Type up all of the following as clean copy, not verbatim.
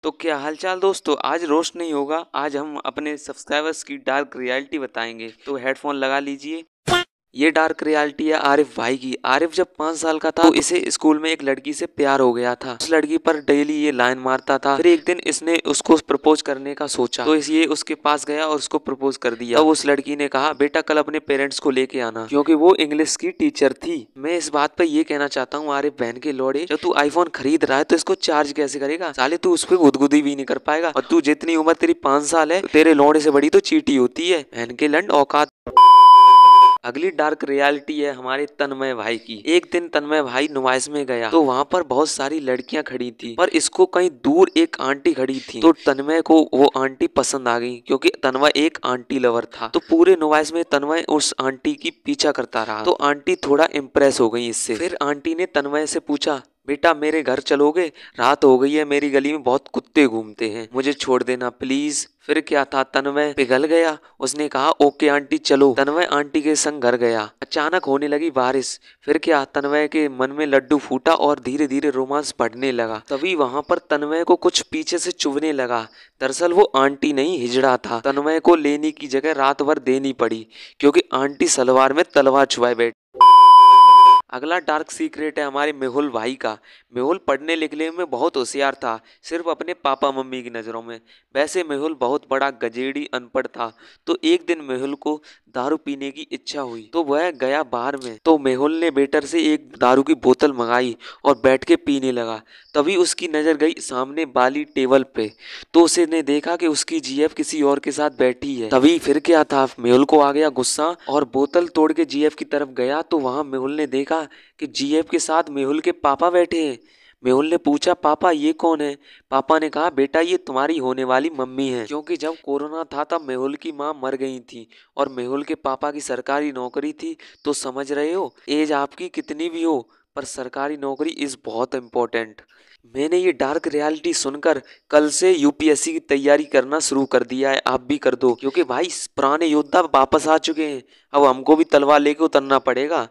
तो क्या हालचाल दोस्तों। आज रोस्ट नहीं होगा, आज हम अपने सब्सक्राइबर्स की डार्क रियलिटी बताएंगे। तो हेडफोन लगा लीजिए। ये डार्क रियलिटी है आरिफ भाई की। आरिफ जब 5 साल का था तो इसे स्कूल में एक लड़की से प्यार हो गया था। उस लड़की पर डेली ये लाइन मारता था। फिर एक दिन इसने उसको प्रपोज करने का सोचा, तो ये उसके पास गया और उसको प्रपोज कर दिया। तब उस लड़की ने कहा, बेटा कल अपने पेरेंट्स को लेके आना, क्योंकि वो इंग्लिश की टीचर थी। मैं इस बात पे ये कहना चाहता हूँ, आरिफ बहन के लौड़े, जब तू आईफोन खरीद रहा है तो इसको चार्ज कैसे करेगा? साले तू उस पर गुदगुदी भी नहीं कर पाएगा। और तू जितनी उम्र तेरी 5 साल है, तेरे लौड़े से बड़ी तो चींटी होती है। बहन के लंड औकात। अगली डार्क रियलिटी है हमारे तन्मय भाई की। एक दिन तन्मय भाई नुमाइश में गया तो वहाँ पर बहुत सारी लड़कियां खड़ी थी, पर इसको कहीं दूर एक आंटी खड़ी थी। तो तन्मय को वो आंटी पसंद आ गई, क्योंकि तन्मय एक आंटी लवर था। तो पूरे नुमाइश में तन्मय उस आंटी की पीछा करता रहा। तो आंटी थोड़ा इम्प्रेस हो गई इससे। फिर आंटी ने तन्मय से पूछा, बेटा मेरे घर चलोगे? रात हो गई है, मेरी गली में बहुत कुत्ते घूमते हैं, मुझे छोड़ देना प्लीज। फिर क्या था, तन्मय पिघल गया। उसने कहा, ओके आंटी चलो। तन्मय आंटी के संग घर गया। अचानक होने लगी बारिश। फिर क्या, तन्मय के मन में लड्डू फूटा और धीरे धीरे रोमांस बढ़ने लगा। तभी वहां पर तन्मय को कुछ पीछे से चुभने लगा। दरअसल वो आंटी नहीं, हिजड़ा था। तन्मय को लेने की जगह रात भर देनी पड़ी, क्योंकि आंटी सलवार में तलवार छुपाए बैठी। अगला डार्क सीक्रेट है हमारे मेहुल भाई का। मेहुल पढ़ने लिखने में बहुत होशियार था, सिर्फ अपने पापा मम्मी की नज़रों में। वैसे मेहुल बहुत बड़ा गजेड़ी अनपढ़ था। तो एक दिन मेहुल को दारू पीने की इच्छा हुई, तो वह गया बाहर में। तो मेहुल ने वेटर से एक दारू की बोतल मंगाई और बैठ के पीने लगा। तभी उसकी नज़र गई सामने वाली टेबल पे। तो उसने देखा कि उसकी जीएफ किसी और के साथ बैठी है। तभी फिर क्या था, मेहुल को आ गया गुस्सा और बोतल तोड़ के जीएफ की तरफ गया। तो वहां मेहुल ने देखा कि जीएफ के साथ मेहुल के पापा बैठे हैं। मेहुल ने पूछा, पापा ये कौन है? पापा ने कहा, बेटा ये तुम्हारी होने वाली मम्मी है, क्योंकि जब कोरोना था तब मेहुल की माँ मर गई थी और मेहुल के पापा की सरकारी नौकरी थी। तो समझ रहे हो, एज आपकी कितनी भी हो, पर सरकारी नौकरी इज बहुत इम्पोर्टेंट। मैंने ये डार्क रियलिटी सुनकर कल से यूपीएससी की तैयारी करना शुरू कर दिया है। आप भी कर दो, क्योंकि भाई पुराने योद्धा वापस आ चुके हैं। अब हमको भी तलवार लेके उतरना पड़ेगा।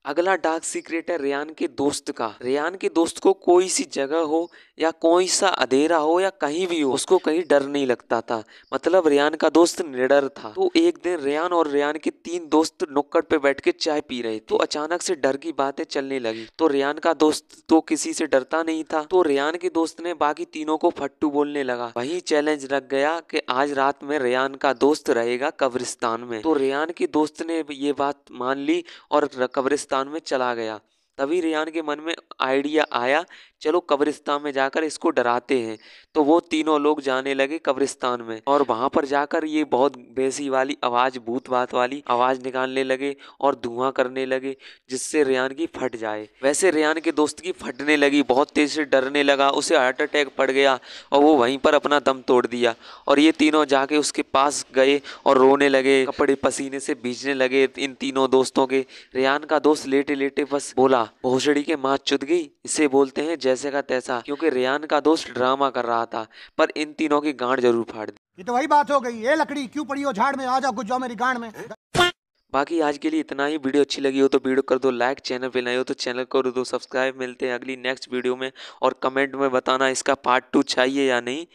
अगला डार्क सीक्रेट है रेयान के दोस्त का। रेयान के दोस्त को कोई सी जगह हो या कोई सा अंधेरा हो या कहीं भी हो, उसको कहीं डर नहीं लगता था। मतलब रेयान का दोस्त निडर था। तो एक दिन रेयान और रेयान के 3 दोस्त नुक्कड़ पे बैठ के चाय पी रहे थे। तो अचानक से डर की बातें चलने लगी। तो रेयान का दोस्त तो किसी से डरता नहीं था। तो रेयान के दोस्त ने बाकी तीनों को फट्टू बोलने लगा। वही चैलेंज रख गया कि आज रात में रेयान का दोस्त रहेगा कब्रिस्तान में। तो रेयान के दोस्त ने ये बात मान ली और कब्रिस्तान में चला गया। तभी रेयान के मन में आइडिया आया, चलो कब्रिस्तान में जाकर इसको डराते हैं। तो वो तीनों लोग जाने लगे कब्रिस्तान में और वहां पर जाकर ये बहुत बेसी वाली आवाज, भूत बात वाली आवाज निकालने लगे और धुआं करने लगे, जिससे रेयान की फट जाए। वैसे रेयान के दोस्त की फटने लगी, बहुत तेज से डरने लगा, उसे हार्ट अटैक पड़ गया और वो वहीं पर अपना दम तोड़ दिया। और ये तीनों जाके उसके पास गए और रोने लगे, कपड़े पसीने से भीजने लगे इन तीनों दोस्तों के। रेयान का दोस्त लेटे लेटे बस बोला, भोसड़ी के माँ चुद गई, इसे बोलते हैं जैसे का तैसा। क्योंकि रेयान का दोस्त ड्रामा कर रहा था, पर इन तीनों की गांड जरूर फाड़ दी। ये तो वही बात हो गई, ये लकड़ी क्यों पड़ी हो झाड़ में, आ जाओ घुस जाओ मेरी गांड में। बाकी आज के लिए इतना ही। वीडियो अच्छी लगी हो तो वीडियो कर दो लाइक, चैनल पे नए हो तो चैनल कर दो सब्सक्राइब। मिलते हैं अगली नेक्स्ट वीडियो में और कमेंट में बताना इसका पार्ट 2 चाहिए या नहीं।